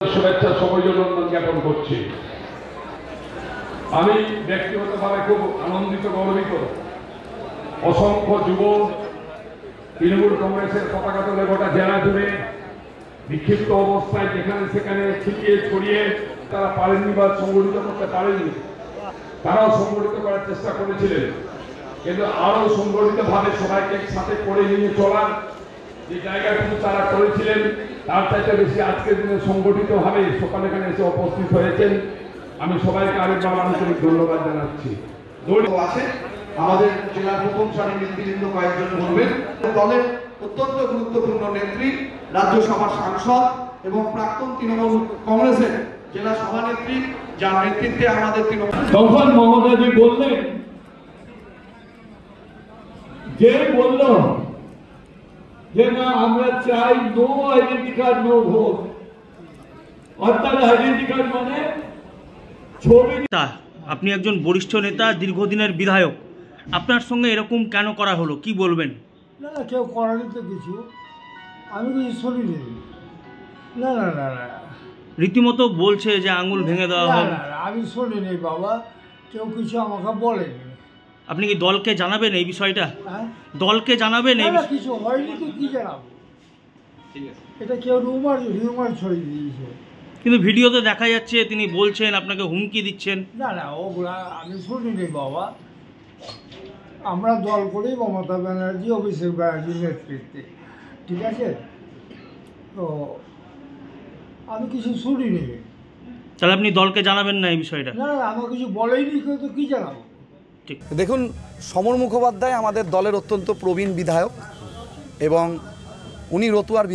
শুভেচ্ছা সৌজন্যবন্ধন জ্ঞাপন করছি। আমি ব্যক্তিগতভাবে খুব আনন্দিত, গর্বিত। অসংখ্য যুব তৃণমূল কংগ্রেসের পতাকা তুলে গোটা জেলা জুড়ে বিক্ষিপ্ত অবস্থায় যেখানে সেখানে ছিটিয়ে ছড়িয়ে তারা পারেননি বা সংগঠিত করতে পারেননি। তারাও সংগঠিত করার চেষ্টা করেছিলেন, কিন্তু আরো সংগঠিতভাবে সবাইকে সাথে করে নিয়ে চলার যে জায়গাটুকু তারা করেছিলেন তার চাইতে বেশি আজকের দিনে সংগঠিতভাবে সকালে এখানে এসে উপস্থিত হয়েছেন। আমি সবাইকে আরেকবার আন্তরিক ধন্যবাদ জানাচ্ছি। আছে আমাদের জেলার প্রথম সারির নেতৃবৃন্দ কয়েকজন বলবেন। দলের অত্যন্ত গুরুত্বপূর্ণ নেত্রী, রাজ্যসভার সাংসদ এবং প্রাক্তন তৃণমূল কংগ্রেসের জেলা সভানেত্রী, যার নেতৃত্বে আমাদের তখন মমতাজি বললেন, যে বলল যে না আমরা চাই no identity card no vote, অর্থাৎ আইডেন্টি কার্ড মানে ছবি। আপনি একজন বরিষ্ঠ নেতা, দীর্ঘদিনের বিধায়ক, আপনার সঙ্গে এরকম কেন করা হলো, কি বলবেন? না না, কেউ করেনি তো কিছু, আমি কিছু শুনিনি। না না না না, রীতিমতো বলছে যে আঙুল ভেঙে দেওয়া হবে। না না, আমি শুনিনি বাবা, কেউ কিছু আমাকে বলেনি। আপনি কি দলকে জানাবেন এই বিষয়টা? হ্যাঁ, দলকে জানাবেন এই বিষয়? কিছু হয়নি তো কি জানাবো, এটা কেউ রিউমার ছড়িয়ে দিয়েছে। কিন্তু ভিডিওতে দেখা যাচ্ছে তিনি বলছেন, আপনাকে হুমকি দিচ্ছেন। না না, ওগুলা আমি শুনিনি বাবা। আমরা দল করি মমতা ব্যানার্জি, অভিষেক ব্যানার্জির নেতৃত্বে, ঠিক আছে? তো আমি কিছু শুনিনি। তাহলে আপনি দলকে জানাবেন না এই বিষয়টা? না না, আমার কিছু বলেইনি, কেউ তো কী জানাবো। ঠিক। দেখুন, সমর মুখোপাধ্যায় আমাদের দলের অত্যন্ত প্রবীণ বিধায়ক এবং উনি রতুয়ার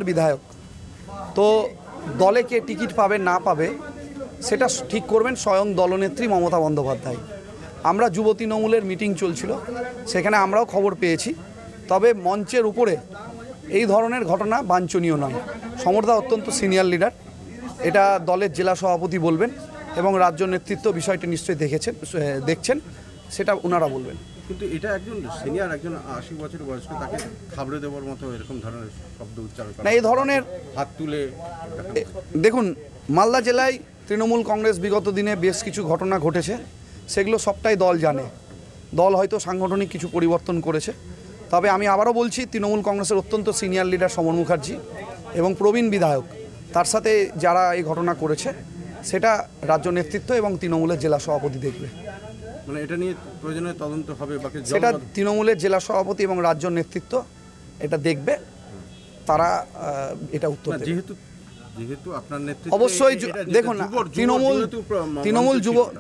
বিধায়ক। তো দলে কে টিকিট পাবে না পাবে সেটা ঠিক করবেন স্বয়ং দলনেত্রী মমতা বন্দ্যোপাধ্যায়। আমরা যুব তৃণমূলের মিটিং চলছিল, সেখানে আমরাও খবর পেয়েছি। তবে মঞ্চের উপরে এই ধরনের ঘটনা বাঞ্ছনীয় নয়। সমরদা অত্যন্ত সিনিয়র লিডার, এটা দলের জেলা সভাপতি বলবেন এবং রাজ্য নেতৃত্ব বিষয়টি নিশ্চয়ই দেখছেন, সেটা ওনারা বলবেন। কিন্তু এটা একজন সিনিয়র, একজন 80 বছরের বয়স্ক, তাকে খাবড়ে দেওয়ার মতো এরকম ধরনের শব্দ উচ্চারণ না, এই ধরনের হাত তুলে। দেখুন, মালদা জেলায় তৃণমূল কংগ্রেস বিগত দিনে বেশ কিছু ঘটনা ঘটেছে, সেগুলো সবটাই দল জানে। দল হয়তো সাংগঠনিক কিছু পরিবর্তন করেছে, তবে আমি আবারও বলছি, তৃণমূল কংগ্রেসের অত্যন্ত সিনিয়র লিডার সমর মুখার্জি এবং প্রবীণ বিধায়ক, তার সাথে যারা এই ঘটনা করেছে সেটা রাজ্য নেতৃত্ব এবং তৃণমূলের জেলা সভাপতি দেখবে। মানে এটা নিয়ে প্রয়োজনীয় তদন্ত হবে, সেটা তৃণমূলের জেলা সভাপতি এবং রাজ্য নেতৃত্ব এটা দেখবে, তারা এটা উত্তর দেবে। যেহেতু আপনার নেতৃত্বে অবশ্যই দেখুন,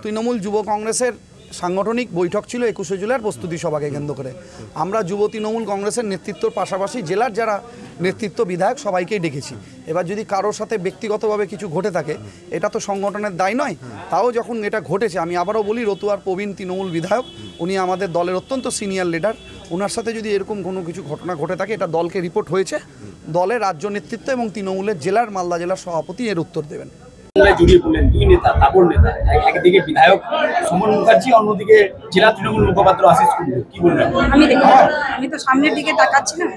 তৃণমূল যুব কংগ্রেসের সাংগঠনিক বৈঠক ছিল 21শে জুলাইয়ের প্রস্তুতি সভাকে কেন্দ্র করে। আমরা যুব তৃণমূল কংগ্রেসের নেতৃত্বর পাশাপাশি জেলার যারা নেতৃত্ব বিধায়ক সবাইকেই ডেকেছি। এবার যদি কারোর সাথে ব্যক্তিগতভাবে কিছু ঘটে থাকে, এটা তো সংগঠনের দায় নয়। তাও যখন এটা ঘটেছে, আমি আবারও বলি, রতুয়ার প্রবীণ তৃণমূল বিধায়ক, উনি আমাদের দলের অত্যন্ত সিনিয়র লিডার, ওনার সাথে যদি এরকম কোনো কিছু ঘটনা ঘটে থাকে, এটা দলকে রিপোর্ট হয়েছে, দলের রাজ্য নেতৃত্ব এবং তৃণমূলের জেলার মালদা জেলার সভাপতি এর উত্তর দেবেন। জড়িয়ে পড়লেন দুই নেতা, তাপর নেতা, একদিকে বিধায়ক সমর মুখার্জি, অন্যদিকে জেলা তৃণমূল মুখপাত্র আশিস কুন্ডু, কি বলবেন? আমি তো সামনের দিকে তাকাচ্ছিলাম।